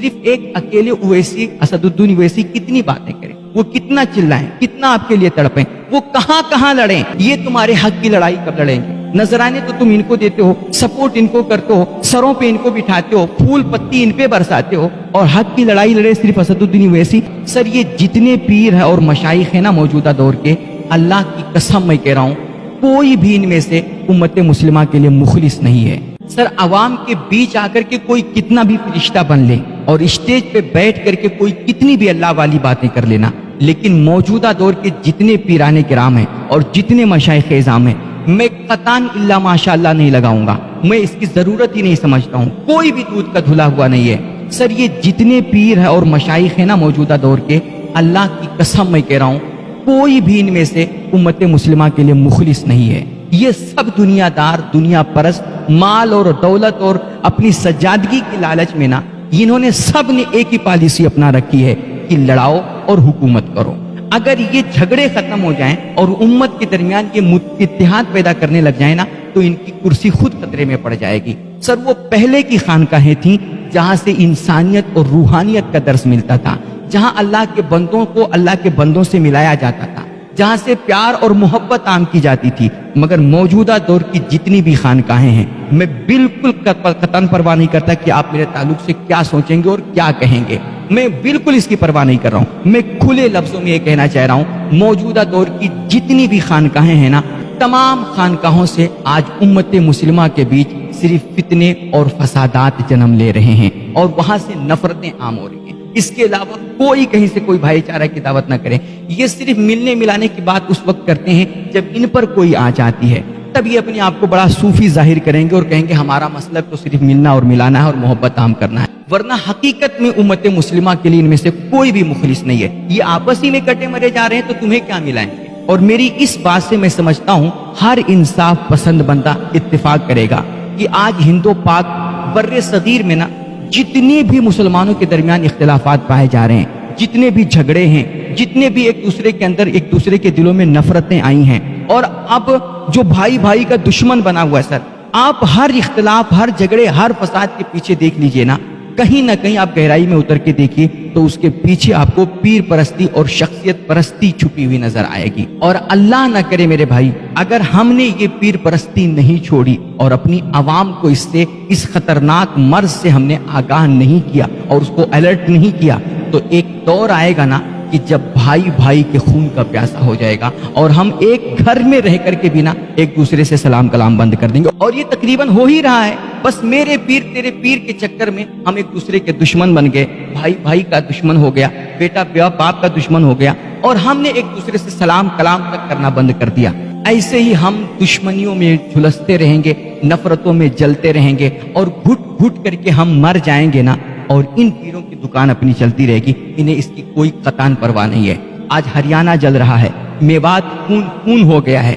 صرف ایک اکیلے اویسی اسدالدین اویسی کتنی باتیں کریں، وہ کتنا چلائیں، کتنا آپ کے لیے تڑپیں، وہ کہاں کہاں لڑیں، یہ تمہارے حق کی لڑائی کب لڑیں گے؟ نذرانے تو تم ان کو دیتے ہو، سپورٹ ان کو کرتے ہو، سروں پہ ان کو بٹھاتے ہو، پھول پتی ان پہ برساتے ہو، اور حق کی لڑائی لڑے صرف اسدالدین اویسی۔ سر یہ جتنے پیر ہیں اور مشائخ ہیں نا موجودہ دور کے، اللہ کی قسم میں کہہ رہا ہوں کوئی بھی ان میں سے امت مسلمہ کے لیے مخلص نہیں ہے۔ سر عوام کے بیچ آ کر کے کوئی کتنا بھی فرشتہ بن لے اور اسٹیج پہ بیٹھ کر کے کوئی کتنی بھی اللہ والی باتیں کر لینا، لیکن موجودہ دور کے جتنے پیران کرام ہیں اور جتنے مشائخ اعظام ہیں، میں قطعاً الا ماشاء اللہ نہیں لگاؤں گا، میں اس کی ضرورت ہی نہیں سمجھتا ہوں، کوئی بھی دودھ کا دھلا ہوا نہیں ہے۔ سر یہ جتنے پیر ہیں اور مشائخ ہیں نا موجودہ دور کے، اللہ کی قسم میں کہہ رہا ہوں کوئی بھی ان میں سے امت مسلمہ کے لیے مخلص نہیں ہے۔ یہ سب دنیا دار، دنیا پرست، مال اور دولت اور اپنی سجادگی کی لالچ میں نا، انہوں نے سب نے ایک ہی پالیسی اپنا رکھی ہے کہ لڑاؤ اور حکومت کرو۔ اگر یہ جھگڑے ختم ہو جائیں اور امت کے درمیان یہ اتحاد پیدا کرنے لگ جائیں نا، تو ان کی کرسی خود خطرے میں پڑ جائے گی۔ سر وہ پہلے کی خانقاہیں تھیں جہاں سے انسانیت اور روحانیت کا درس ملتا تھا، جہاں اللہ کے بندوں کو اللہ کے بندوں سے ملایا جاتا تھا، جہاں سے پیار اور محبت عام کی جاتی تھی۔ مگر موجودہ دور کی جتنی بھی خانقاہیں ہیں، میں بالکل قطعاً پرواہ نہیں کرتا کہ آپ میرے تعلق سے کیا سوچیں گے اور کیا کہیں گے، میں بالکل اس کی پرواہ نہیں کر رہا ہوں۔ میں کھلے لفظوں میں یہ کہنا چاہ رہا ہوں موجودہ دور کی جتنی بھی خانقاہیں ہیں نا، تمام خانقاہوں سے آج امت مسلمہ کے بیچ صرف فتنے اور فسادات جنم لے رہے ہیں اور وہاں سے نفرتیں عام ہو رہی ہیں۔ اس کے علاوہ کوئی کہیں سے کوئی بھائی چارہ کی دعوت نہ کرے۔ یہ صرف ملنے ملانے کی بات اس وقت کرتے ہیں جب ان پر کوئی آ جاتی ہے، تب یہ اپنے آپ کو بڑا صوفی ظاہر کریں گے اور کہیں گے ہمارا مسلک تو صرف ملنا اور ملانا ہے اور محبت عام کرنا ہے، ورنہ حقیقت میں امت مسلمہ کے لیے ان میں سے کوئی بھی مخلص نہیں ہے۔ یہ آپس ہی میں کٹے مرے جا رہے ہیں تو تمہیں کیا ملائیں گے؟ اور میری اس بات سے میں سمجھتا ہوں ہر انصاف پسند بندہ اتفاق کرے گا کہ آج ہندو پاک بر صغیر میں نا جتنے بھی مسلمانوں کے درمیان اختلافات پائے جا رہے ہیں، جتنے بھی جھگڑے ہیں، جتنے بھی ایک دوسرے کے اندر ایک دوسرے کے دلوں میں نفرتیں آئی ہیں، اور اب جو بھائی بھائی کا دشمن بنا ہوا ہے، سر آپ ہر اختلاف، ہر جھگڑے، ہر فساد کے پیچھے دیکھ لیجئے نا، کہیں نہ کہیں آپ گہرائی میں اتر کے دیکھیے تو اس کے پیچھے آپ کو پیر پرستی اور شخصیت پرستی چھپی ہوئی نظر آئے گی۔ اور اللہ نہ کرے میرے بھائی، اگر ہم نے یہ پیر پرستی نہیں چھوڑی اور اپنی عوام کو اس خطرناک مرض سے ہم نے آگاہ نہیں کیا اور اس کو الرٹ نہیں کیا، تو ایک دور آئے گا نا کہ جب بھائی بھائی کے خون کا پیاسا ہو جائے گا اور ہم ایک گھر میں رہ کر کے بھی نا ایک دوسرے سے سلام کلام بند کر دیں گے، اور یہ تقریباً ہو ہی رہا ہے۔ بس میرے پیر تیرے پیر کے چکر میں ہم ایک دوسرے کے دشمن بن گئے، بھائی بھائی کا دشمن ہو گیا، بیٹا باپ کا دشمن ہو گیا، اور ہم نے ایک دوسرے سے سلام کلام تک کرنا بند کر دیا۔ ایسے ہی ہم دشمنیوں میں جھلستے رہیں گے، نفرتوں میں جلتے رہیں گے، اور گھٹ گھٹ کر کے ہم مر جائیں گے نا، اور ان پیروں کی دکان اپنی چلتی رہے گی، انہیں اس کی کوئی قطعاً پرواہ نہیں ہے۔ آج ہریانہ جل رہا ہے، میوات خون خون ہو گیا ہے،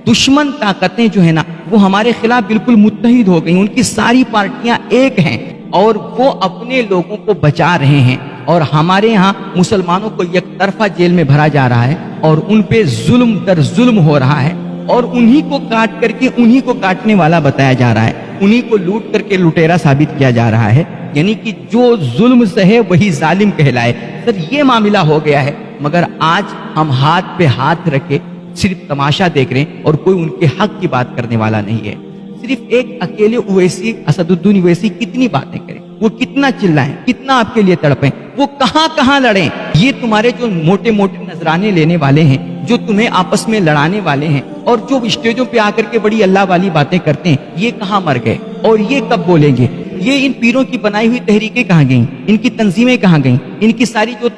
دشمن طاقتیں جو ہے نا وہ ہمارے خلاف بالکل متحد ہو گئیں، ان کی ساری پارٹیاں ایک ہیں اور وہ اپنے لوگوں کو بچا رہے ہیں، اور ہمارے ہاں مسلمانوں کو یک طرفہ جیل میں بھرا جا رہا ہے اور ان پہ ظلم در ظلم ہو رہا ہے، اور انہی کو کاٹ کر کے انہی کو کاٹنے والا بتایا جا رہا ہے، انہی کو لوٹ کر کے لٹیرا ثابت کیا جا رہا ہے، یعنی کہ جو ظلم سہے وہی ظالم کہلائے۔ سر یہ معاملہ ہو گیا ہے، مگر آج ہم ہاتھ پہ ہاتھ رکھے صرف تماشا دیکھ رہے ہیں اور کوئی ان کے حق کی بات کرنے والا نہیں ہے۔ صرف ایک اکیلے اویسی اسدالدین اویسی کتنی باتیں کریں، وہ کتنا چلائیں، کتنا آپ کے لیے تڑپیں، وہ کہاں کہاں لڑیں۔ یہ تمہارے جو موٹے موٹے نذرانے لینے والے ہیں، جو تمہیں آپس میں لڑانے والے ہیں، اور جو اسٹیجوں پہ آ کر کے بڑی اللہ والی باتیں کرتے ہیں، یہ کہاں مر گئے اور یہ کب بولیں گے؟ یہ ان پیروں کی بنائی ہوئی تحریکیں کہاں گئیں، ان کی تنظیمیں کہاں گئیں، ان کی ساری جو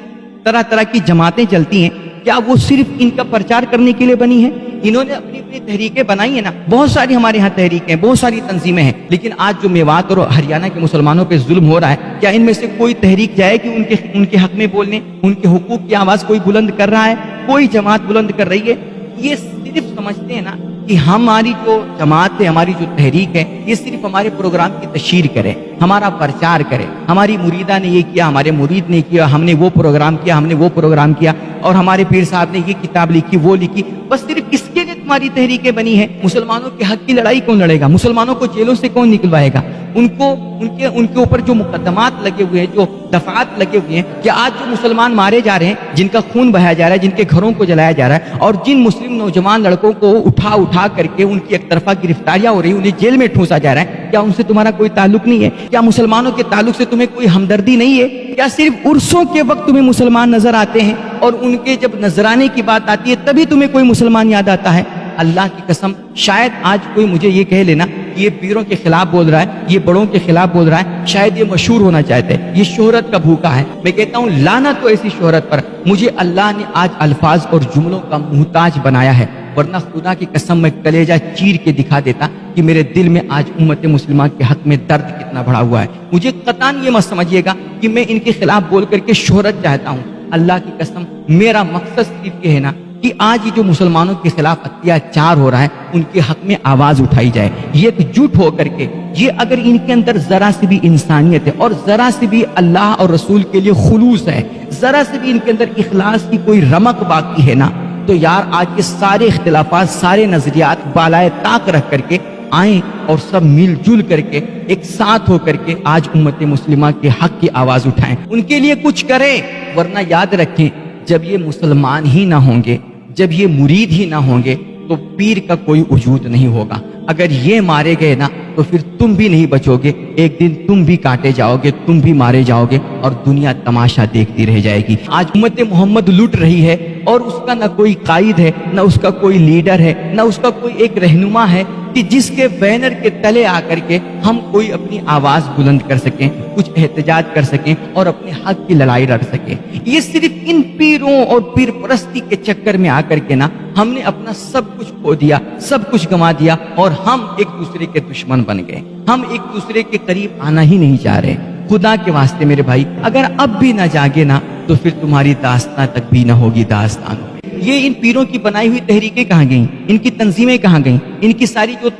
طرح طرح کی جماعتیں چلتی ہیں، کیا وہ صرف ان کا پرچار کرنے کے لیے بنی ہیں؟ انہوں نے اپنی اپنی تحریکیں بنائی ہیں نا، بہت ساری ہمارے ہاں تحریکیں، بہت ساری تنظیمیں ہیں، لیکن آج جو میوات اور ہریانہ کے مسلمانوں پہ ظلم ہو رہا ہے، کیا ان میں سے کوئی تحریک جائے کہ ان کے حق میں بولنے، ان کے حقوق کی آواز کوئی بلند کر رہا ہے؟ کوئی جماعت بلند کر رہی ہے؟ یہ صرف سمجھتے ہیں نا کہ ہماری جو جماعت ہے، ہماری جو تحریک ہے، یہ صرف ہمارے پروگرام کی تشہیر کرے، ہمارا پرچار کرے، ہماری مریدہ نے یہ کیا، ہمارے مرید نے کیا، ہم نے وہ پروگرام کیا، ہم نے وہ پروگرام کیا، اور ہمارے پیر صاحب نے یہ کتاب لکھی، وہ لکھی، بس صرف اس کے لیے تمہاری تحریکیں بنی ہے۔ مسلمانوں کے حق کی لڑائی کون لڑے گا؟ مسلمانوں کو جیلوں سے کون نکلوائے گا؟ उनके ऊपर जो मुकदमात लगे हुए हैं, जो दफात लगे हुए हैं, कि आज जो मुसलमान मारे जा रहे हैं, जिनका खून बहाया जा रहा है, जिनके घरों को जलाया जा रहा है, और जिन मुस्लिम नौजवान लड़कों को उठा करके उनकी एक तरफा गिरफ्तारियां हो रही, उन्हें जेल में ठूंसा जा रहा है, क्या उनसे तुम्हारा कोई ताल्लुक नहीं है? क्या मुसलमानों के ताल्लुक से तुम्हें कोई हमदर्दी नहीं है? क्या सिर्फ उर्सों के वक्त तुम्हें मुसलमान नजर आते हैं और उनके जब नजराने की बात आती है तभी तुम्हें कोई मुसलमान याद आता है? अल्लाह की कसम, शायद आज कोई मुझे ये कह लेना ये पीरों के खिलाफ बोल रहा है, ये बड़ों के खिलाफ बोल रहा है, शायद ये मशहूर होना चाहते हैं, ये शोहरत का भूखा है। मैं कहता हूँ लानत तो ऐसी शोहरत पर, मुझे अल्लाह ने आज अल्फाज और जुमलों का मुहताज बनाया है, वरना खुदा की कसम मैं कलेजा चीर के दिखा देता कि मेरे दिल में आज उम्मत मुस्लिमा के हक में दर्द कितना बढ़ा हुआ है। मुझे कतान ये मत समझिएगा कि मैं इनके खिलाफ बोल करके शोहरत चाहता हूँ। अल्लाह की कसम, मेरा मकसद सिर्फ ये है ना कि आज ये जो मुसलमानों के खिलाफ अत्याचार हो रहा है उनके हक में आवाज उठाई जाए, ये एकजुट हो करके। ये अगर इनके अंदर जरा सी भी इंसानियत है और जरा सी भी अल्लाह और रसूल के लिए खुलूस है, जरा सी भी इनके अंदर इखलास की कोई रमक बाकी है ना, तो यार आज के सारे इख्तिलाफात, सारे नजरियात बालाए ताक रख करके आए और सब मिलजुल करके एक साथ होकर के आज उम्मत मुस्लिमा के हक की आवाज उठाएं, उनके लिए कुछ करें। वरना याद रखें, जब ये मुसलमान ही ना होंगे, जब ये मुरीद ही ना होंगे, तो पीर का कोई वजूद नहीं होगा। अगर ये मारे गए ना तो फिर तुम भी नहीं बचोगे, एक दिन तुम भी काटे जाओगे, तुम भी मारे जाओगे और दुनिया तमाशा देखती रह जाएगी। आज उम्मत मोहम्मद लुट रही है और उसका ना कोई कायद है, ना उसका कोई लीडर है, ना उसका कोई एक रहनुमा है कि जिसके बैनर के तले आकर के हम कोई अपनी आवाज बुलंद कर सकें, कुछ एहतजाज कर सकें और अपने हक की लड़ाई लड़ सकें। ये सिर्फ इन पीरों और पीर परस्ती के चक्कर में आकर के ना हमने अपना सब कुछ खो दिया, सब कुछ गंवा दिया और हम एक दूसरे के दुश्मन बन गए। हम एक दूसरे के करीब आना ही नहीं चाह रहे। खुदा के वास्ते मेरे भाई, अगर अब भी ना जागे ना तो फिर तुम्हारी दास्तां तक भी ना होगी दास्तानों में। ये इन पीरों की बनाई हुई तहरीकें कहाँ गईं? इनकी तंजीमें कहाँ गईं? इनकी सारी जो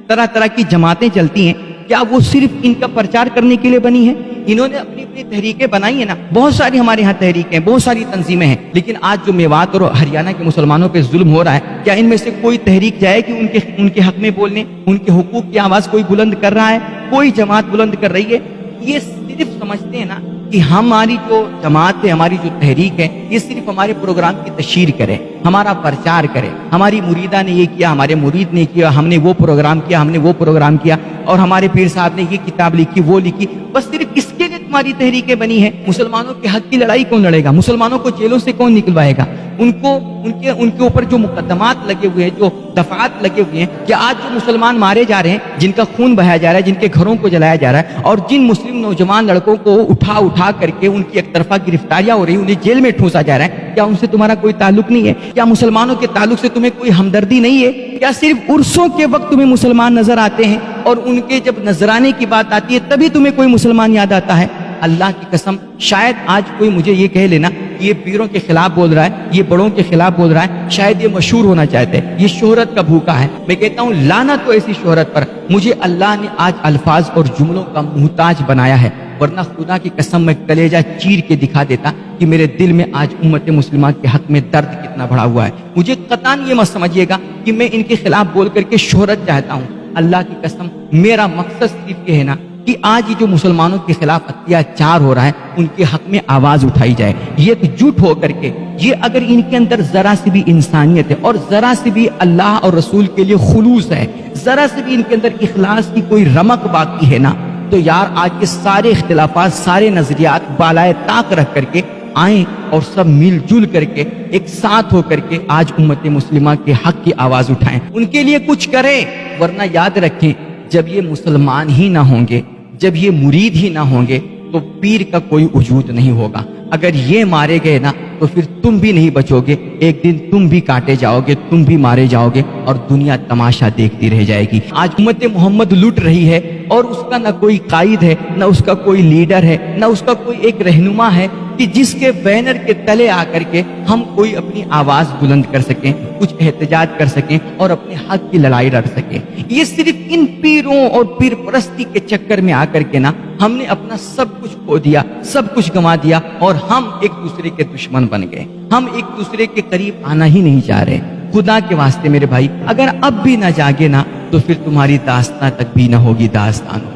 तरह तरह की जमातें चलती हैं, क्या वो सिर्फ इनका प्रचार करने के लिए बनी है? इन्होंने अपनी अपनी तहरीकें बनाई है ना, बहुत सारी हमारे यहाँ तहरीकें, बहुत सारी तंजीमें हैं, लेकिन आज जो मेवात और हरियाणा के मुसलमानों पे जुल्म हो रहा है, क्या इनमें से कोई तहरीक जाए कि उनके हक में बोलने, उनके हुकूक की आवाज कोई बुलंद कर रहा है? कोई जमात बुलंद कर रही है? ये सिर्फ समझते हैं ना कि हमारी जो जमात है, हमारी जो तहरीक है, ये सिर्फ हमारे प्रोग्राम की तशहीर करे, हमारा प्रचार करे। हमारी मुरीदा ने ये किया, हमारे मुरीद ने किया, हमने वो प्रोग्राम किया, हमने वो प्रोग्राम किया, और हमारे पीर साहब ने ये किताब लिखी, वो लिखी। बस सिर्फ इसके लिए तुम्हारी तहरीकें बनी है। मुसलमानों के हक की लड़ाई कौन लड़ेगा? मुसलमानों को जेलों से कौन निकलवाएगा? उनके ऊपर जो मुकदमात लगे हुए हैं, जो दफात लगे हुए हैं, कि आज जो मुसलमान मारे जा रहे हैं, जिनका खून बहाया जा रहा है, जिनके घरों को जलाया जा रहा है, और जिन मुस्लिम नौजवान लड़कों को उठा करके उनकी एक तरफा गिरफ्तारियां हो रही, उन्हें जेल में ठूंसा जा रहा है, क्या उनसे तुम्हारा कोई ताल्लुक नहीं है? क्या मुसलमानों के ताल्लुक से तुम्हें कोई हमदर्दी नहीं है? क्या सिर्फ उर्सों के वक्त तुम्हें मुसलमान नजर आते हैं और उनके जब नजराने की बात आती है तभी तुम्हें कोई मुसलमान याद आता है? अल्लाह की कसम, शायद आज कोई मुझे ये कह लेना ये पीरों के खिलाफ बोल रहा है, ये बड़ों के खिलाफ बोल रहा है, शायद ये मशहूर होना चाहते हैं, ये शोहरत का भूखा है। मैं कहता हूँ लानत तो ऐसी शोहरत पर, मुझे अल्लाह ने आज अल्फाज और जुमलों का मुहताज बनाया है, वरना खुदा की कसम मैं कलेजा चीर के दिखा देता कि मेरे दिल में आज उम्मत मुस्लिमा के हक में दर्द कितना बढ़ा हुआ है। मुझे कतान ये मत समझिएगा कि मैं इनके खिलाफ बोल करके शोहरत चाहता हूँ। अल्लाह की कसम, मेरा मकसद सिर्फ ये है ना कि आज ये जो मुसलमानों के खिलाफ अत्याचार हो रहा है उनके हक में आवाज उठाई जाए, ये एकजुट हो करके। ये अगर इनके अंदर जरा सी भी इंसानियत है और जरा सी भी अल्लाह और रसूल के लिए खुलूस है, जरा सी भी इनके अंदर इखलास की कोई रमक बाकी है ना, तो यार आज के सारे इख्तिलाफात, सारे नजरियात बालाए ताक रख करके आए और सब मिलजुल करके एक साथ होकर के आज उम्मत मुस्लिमा के हक की आवाज उठाएं, उनके लिए कुछ करें। वरना याद रखें, जब ये मुसलमान ही ना होंगे, जब ये मुरीद ही ना होंगे, तो पीर का कोई वजूद नहीं होगा। अगर ये मारे गए ना तो फिर तुम भी नहीं बचोगे, एक दिन तुम भी काटे जाओगे, तुम भी मारे जाओगे और दुनिया तमाशा देखती रह जाएगी। आज उम्मत मोहम्मद लुट रही है और उसका ना कोई कायद है, ना उसका कोई लीडर है, ना उसका कोई एक रहनुमा है कि जिसके बैनर के तले आकर के हम कोई अपनी आवाज बुलंद कर सकें, कुछ एहतजाज कर सकें और अपने हक की लड़ाई लड़ सकें। ये सिर्फ इन पीरों और पीर परस्ती के चक्कर में आकर के ना हमने अपना सब कुछ खो दिया, सब कुछ गंवा दिया और हम एक दूसरे के दुश्मन बन गए। हम एक दूसरे के करीब आना ही नहीं चाह रहे। खुदा के वास्ते मेरे भाई, अगर अब भी ना जागे ना तो फिर तुम्हारी दास्तां तक भी ना होगी दास्तानों में।